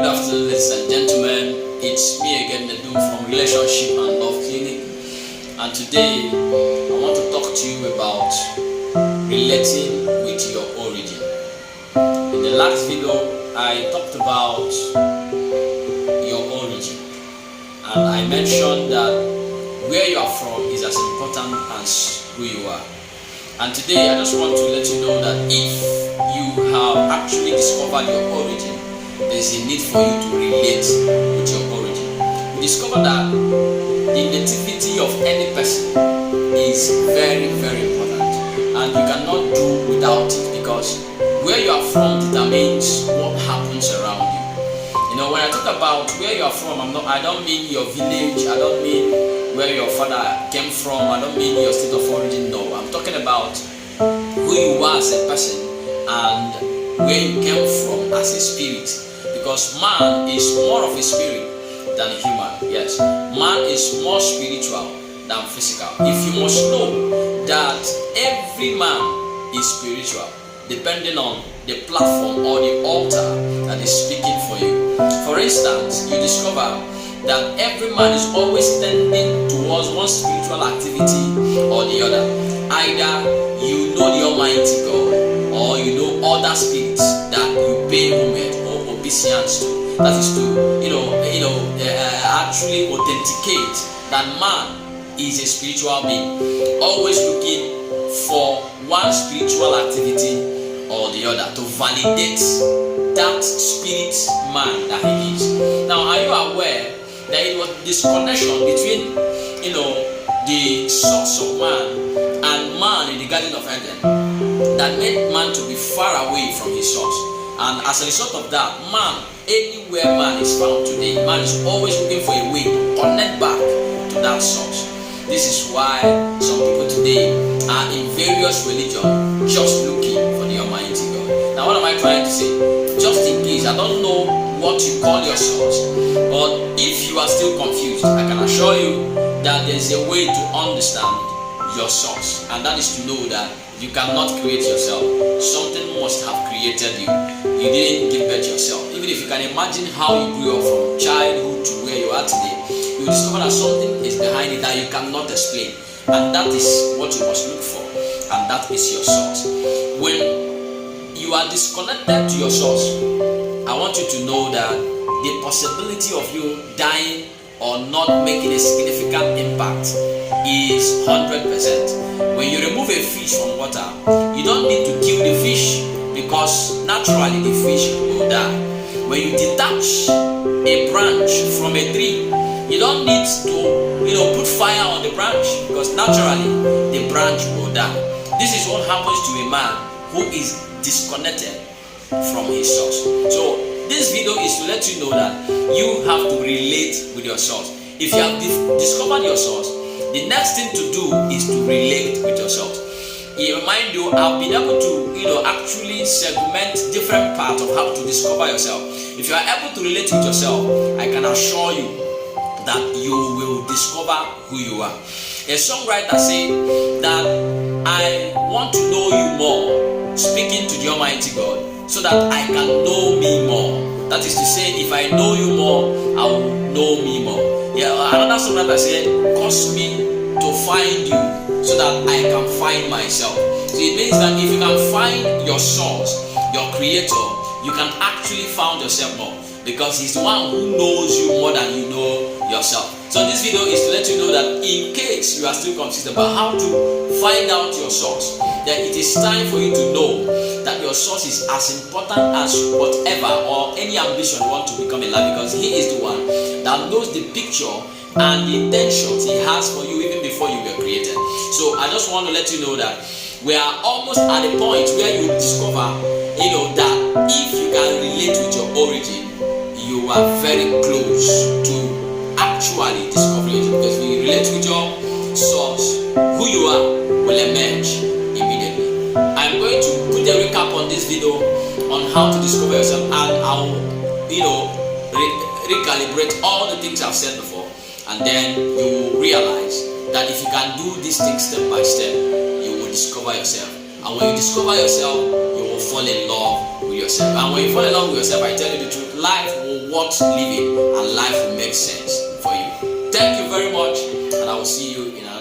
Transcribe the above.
Good afternoon, ladies and gentlemen. It's me again, Nedum from Relationship and Love Clinic. And today, I want to talk to you about relating with your origin. In the last video, I talked about your origin. And I mentioned that where you are from is as important as who you are. And today, I just want to let you know that if you have actually discovered your origin, there's a need for you to relate with your origin. We discover that the nativity of any person is very, very important, and you cannot do without it, because where you are from determines what happens around you. You know, when I talk about where you are from, I don't mean your village, I don't mean where your father came from, I don't mean your state of origin. No, I'm talking about who you are as a person and where you came from as a spirit. Because man is more of a spirit than a human. Yes, man is more spiritual than physical. If you must know that every man is spiritual, depending on the platform or the altar that is speaking for you. For instance, you discover that every man is always tending towards one spiritual activity or the other. Either you know the Almighty God, or you know other spirits that you pay homage or obeisance to. That is to actually authenticate that man is a spiritual being, always looking for one spiritual activity or the other to validate that spirit man that he is. Now, are you aware that it was this connection between the source of man and man in the Garden of Eden that made man to be far away from his source? And as a result of that, man, anywhere man is found today, man is always looking for a way to connect back to that source. This is why some people today are in various religions just looking for the Almighty God. Now, what am I trying to say? Just in case, I don't know what you call your source, but if you are still confused, I can assure you that there's a way to understand your source, and that is to know that you cannot create yourself. Something must have created you. You didn't give birth yourself. Even if you can imagine how you grew up from childhood to where you are today, you will discover that something is behind it that you cannot explain, and that is what you must look for, and that is your source. When you are disconnected to your source, I want you to know that the possibility of you dying or not making a significant impact is 100%. When you remove a fish from water, you don't need to kill the fish, because naturally the fish will die. When you detach a branch from a tree, you don't need to put fire on the branch, because naturally the branch will die. This is what happens to a man who is disconnected from his source. So this video is to let you know that you have to relate with your source. If you have discovered your source, the next thing to do is to relate with your source. Mind you, I've been able to actually segment different parts of how to discover yourself. If you are able to relate with yourself, I can assure you that you will discover who you are. A songwriter said that I want to know you more, speaking to the Almighty God, so that I can know me more. That is to say, if I know you more, I will know me more. Yeah, another songwriter said, cause me to find you so that I can find myself. So it means that if you can find your source, your creator, you can actually find yourself more, because he's the one who knows you more than you know yourself. So this video is to let you know that in case you are still confused about how to find out your source, then it is time for you to know that your source is as important as whatever or any ambition you want to become in life, because he is the one that knows the picture and the intentions he has for you even before you were created. So I just want to let you know that we are almost at the point where you discover that if you can relate with your origin, you are very close to actually discovering it, because when you relate with your source, who you are will emerge immediately. I'm going to put a recap on this video on how to discover yourself, and I'll recalibrate all the things I've said before, and then you will realize that if you can do these things step by step, you will discover yourself. And when you discover yourself, you will fall in love with yourself. And when you fall in love with yourself, I tell you the truth, life worth living, and life will make sense for you. Thank you very much, and I will see you in another